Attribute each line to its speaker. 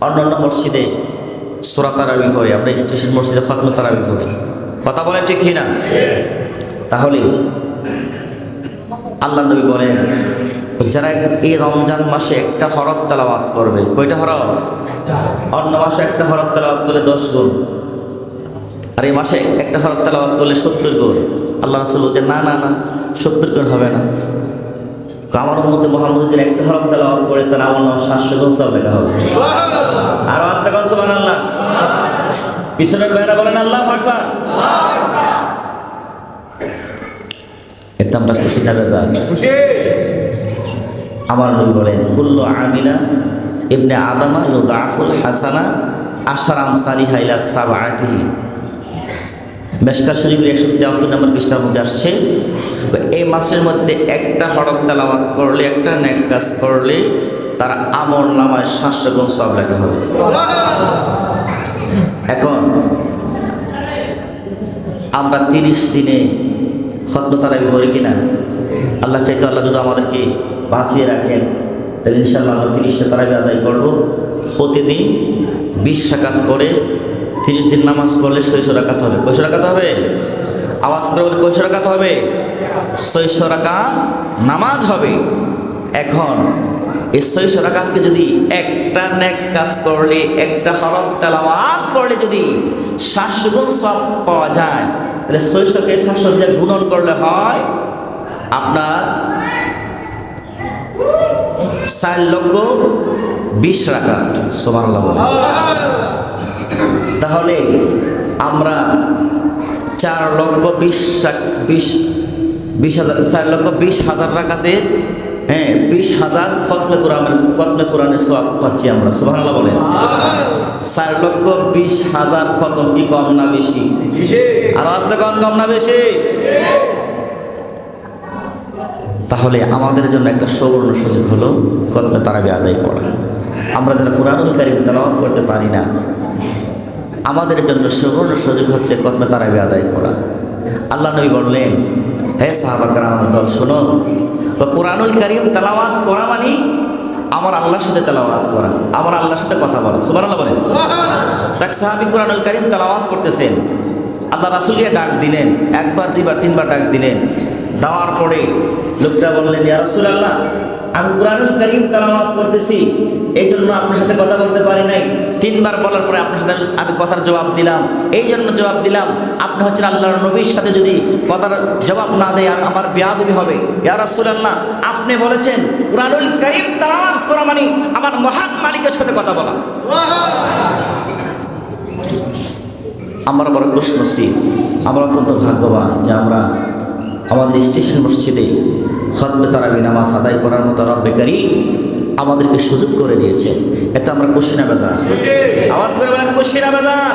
Speaker 1: অন্যান্য মসজিদে সূরা তারাবি পড়ি, আমরা স্টেশন মসজিদে খতমে তারাবি পড়ি। কথা বলেন ঠিক কিনা? তাহলে আল্লাহ নবী বলেন, যারা এই রমজান মাসে একটা হরফ তেলাওয়াত করবে, কয়টা হরফ? অন্য মাসে একটা হরফ তেলাওয়াত করলে 10 গুণ, আর এই মাসে একটা হরফ তেলাওয়াত করলে 70 গুণ। আল্লাহ রাসূল বলছেন না না না, 70 গুণ হবে না। আমার মধ্যে মোহাম্মদের একটা হরফ তেলাওয়াত করে তার আমল নামা 700 গুণ সওয়াব লেখা হবে। আর আস্তে করে সুবহানাল্লাহ। পিছনের ভাইরা বলেন আল্লাহু আকবার। এতে আমরা খুশি না বেজার? খুশি। আমার নবী বলেন, কুল্লু আমিলা ইবনে আদামা ইউদাফুল হাসানা আশার আমসালিহা ইলা সাবআতিহি। মিশকাত শরীফের 173 নম্বর পৃষ্ঠার মধ্যে আসছে, এই মাসের মধ্যে একটা হরফ তেলাওয়াত করলে, একটা নেক কাজ করলে তার আমল নামায় 700 গুণ সওয়াব লেখা হবে। এখন আমরা 30 দিনে খতম তারাবি পড়ি কিনা? আল্লাহ চাইতো, আল্লাহ যদি আমাদেরকে বাঁচিয়ে রাখেন তাহলে ইনশাআল্লাহ আমরা 30টা তারাবি আদায় করব। প্রতিদিন 20 রাকাত করে 30 দিন নামাজ পড়লে 600 রাকাত হবে। কয়শো রাকাত হবে? আওয়াজ করে বলে, কয়শো রাকাত হবে? 600 রাকাত নামাজ হবে। এখন এই 600 রাকাতকে যদি একটা নেক কাজ করলে, একটা হরফ তেলাওয়াত করলে যদি 700 গুণ সওয়াব পাওয়া যায়, তাহলে 600কে 700 দিয়ে গুণন করলে হয় আপনার 4,20,000 রাকাত। সুবহানাল্লাহ। তাহলে আমরা 4,20,000 রাকাতের 20,000 খতমে কোরআনের সওয়াব পাচ্ছি আমরা। সুবহানাল্লাহ বলেন। 4,20,000 খতম কি কম না বেশি? আর আস্তে কম না বেশি? তাহলে আমাদের জন্য একটা সুবর্ণ সুযোগ হলো খতমে তারাবি আদায় করা। আমরা যারা কুরআনুল কারীম তেলাওয়াত করতে পারি না, আমাদের জন্য সুবর্ণ সুযোগ হচ্ছে খতমে তারাবি আদায় করা। আল্লাহ নবী বললেন, হে সাহাবা কেরামের দল, শোনো, তো কুরআনুল কারীম তেলাওয়াত করা মানে আমার আল্লাহর সাথে তেলাওয়াত করা, আমার আল্লাহর সাথে কথা বলা। সুবহানাল্লাহ বলেন। এক সাহাবী কুরআনুল কারীম তেলাওয়াত করতেছেন, আল্লাহ রাসূলকে ডাক দিলেন, একবার দুইবার তিনবার ডাক দিলেন। দেওয়ার পরে লোকটা বললেন, ইয়া রাসূলুল্লাহ, আমি কুরআনুল কারীম তেলাওয়াত করতেছি, এই জন্য আপনার সাথে কথা বলতে পারি নাই। 3 বার বলার পরে আপনার সাথে আমি কথার জবাব দিলাম, এই জন্য জবাব দিলাম, আপনি হচ্ছেন আল্লাহর নবীর সাথে যদি কথার জবাব না দেয় আর আমার বেয়াদবি হবে। ইয়া রাসূলুল্লাহ, আপনি বলেছেন কুরআনুল কারীম তেলাওয়াত করা মানে আমার মহান মালিকের সাথে কথা বলা। আমরা বড় খুশনসিব, আমরা অত্যন্ত ভাগ্যবান যে আমরা আমাদের স্টেশন মসজিদে খতমে তারাবি নামাজ আদায় করার মতো রব্বে কারীম আমাদেরকে সুযোগ করে দিয়েছে। এতে আমরা খুশি না বেজার? আওয়াজ করে বলেন, খুশি না বেজার?